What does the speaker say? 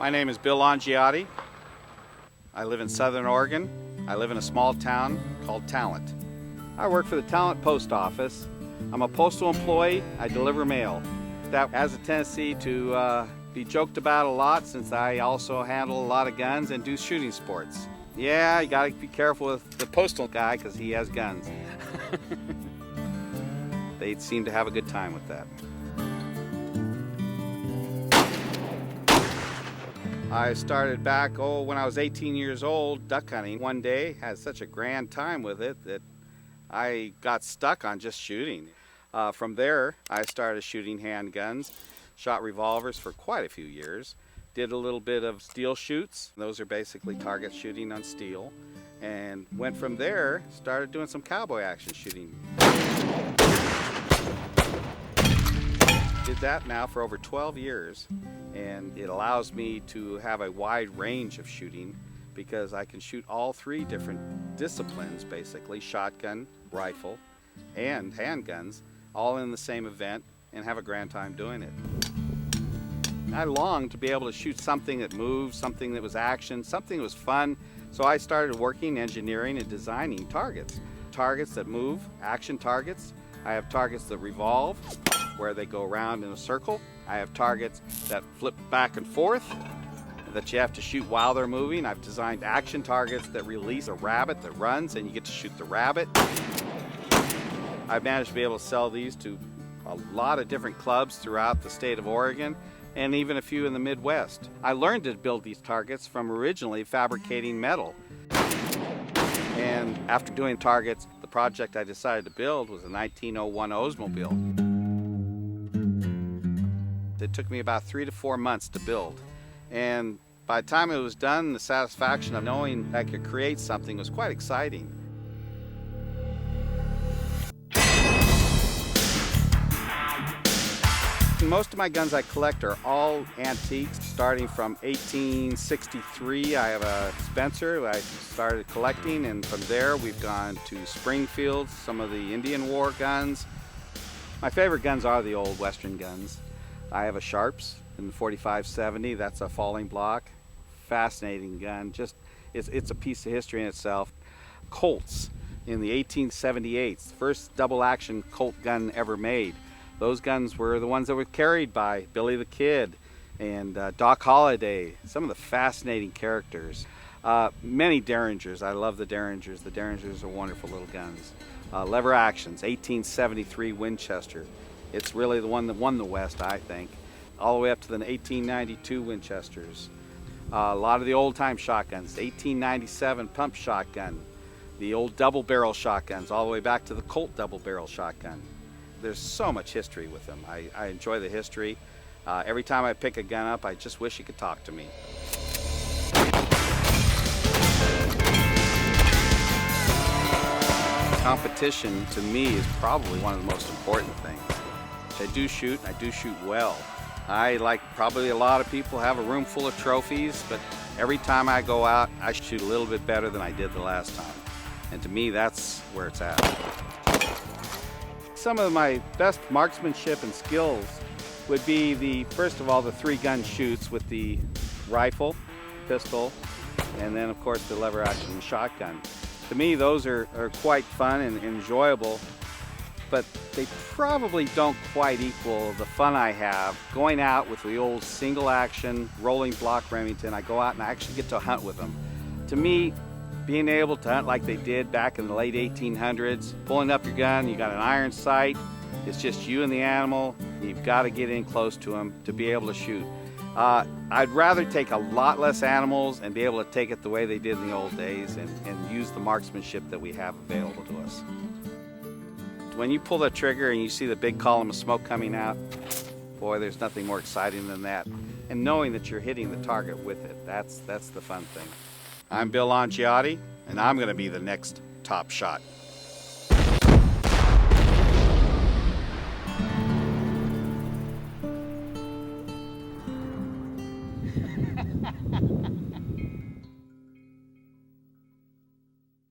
My name is Bill Longiotti. I live in Southern Oregon. I live in a small town called Talent. I work for the Talent Post Office. I'm a postal employee. I deliver mail. That has a tendency to be joked about a lot since I also handle a lot of guns and do shooting sports. Yeah, you gotta be careful with the postal guy because he has guns. They seem to have a good time with that. I started back, when I was 18 years old, duck hunting. One day, had such a grand time with it that I got stuck on just shooting. From there, I started shooting handguns, shot revolvers for quite a few years, did a little bit of steel shoots. Those are basically target shooting on steel. And went from there, started doing some cowboy action shooting. Did that now for over 12 years. And it allows me to have a wide range of shooting because I can shoot all three different disciplines, basically, shotgun, rifle, and handguns, all in the same event and have a grand time doing it. I longed to be able to shoot something that moved, something that was action, something that was fun, so I started working, engineering, and designing targets. Targets that move, action targets. I have targets that revolve, where they go around in a circle. I have targets that flip back and forth that you have to shoot while they're moving. I've designed action targets that release a rabbit that runs and you get to shoot the rabbit. I've managed to be able to sell these to a lot of different clubs throughout the state of Oregon and even a few in the Midwest. I learned to build these targets from originally fabricating metal. And after doing targets, the project I decided to build was a 1901 Oldsmobile. It took me about 3 to 4 months to build. And by the time it was done, the satisfaction of knowing I could create something was quite exciting. Most of my guns I collect are all antiques, starting from 1863. I have a Spencer I started collecting, and from there we've gone to Springfield, some of the Indian War guns. My favorite guns are the old Western guns. I have a Sharps in the 45-70. That's a falling block. Fascinating gun. Just it's a piece of history in itself. Colts in the 1878s, first double action Colt gun ever made. Those guns were the ones that were carried by Billy the Kid and Doc Holliday, some of the fascinating characters. Many Derringers. I love the Derringers. The Derringers are wonderful little guns. Lever actions, 1873 Winchester. It's really the one that won the West, I think. All the way up to the 1892 Winchesters. A lot of the old-time shotguns, 1897 pump shotgun, the old double-barrel shotguns, all the way back to the Colt double-barrel shotgun. There's so much history with them. I enjoy the history. Every time I pick a gun up, I just wish you could talk to me. Competition, to me, is probably one of the most important things. I do shoot well. I, like probably a lot of people, have a room full of trophies, but every time I go out, I shoot a little bit better than I did the last time. And to me, that's where it's at. Some of my best marksmanship and skills would be first of all, the 3-gun shoots with the rifle, pistol, and then of course the lever action shotgun. To me, those are quite fun and enjoyable, but they probably don't quite equal the fun I have going out with the old single action rolling block Remington. I go out and I actually get to hunt with them. To me, being able to hunt like they did back in the late 1800s, pulling up your gun, you got an iron sight, it's just you and the animal, you've got to get in close to them to be able to shoot. I'd rather take a lot less animals and be able to take it the way they did in the old days and use the marksmanship that we have available to us. When you pull the trigger and you see the big column of smoke coming out, boy, there's nothing more exciting than that. And knowing that you're hitting the target with it, that's the fun thing. I'm Bill Longiotti, and I'm going to be the next top shot.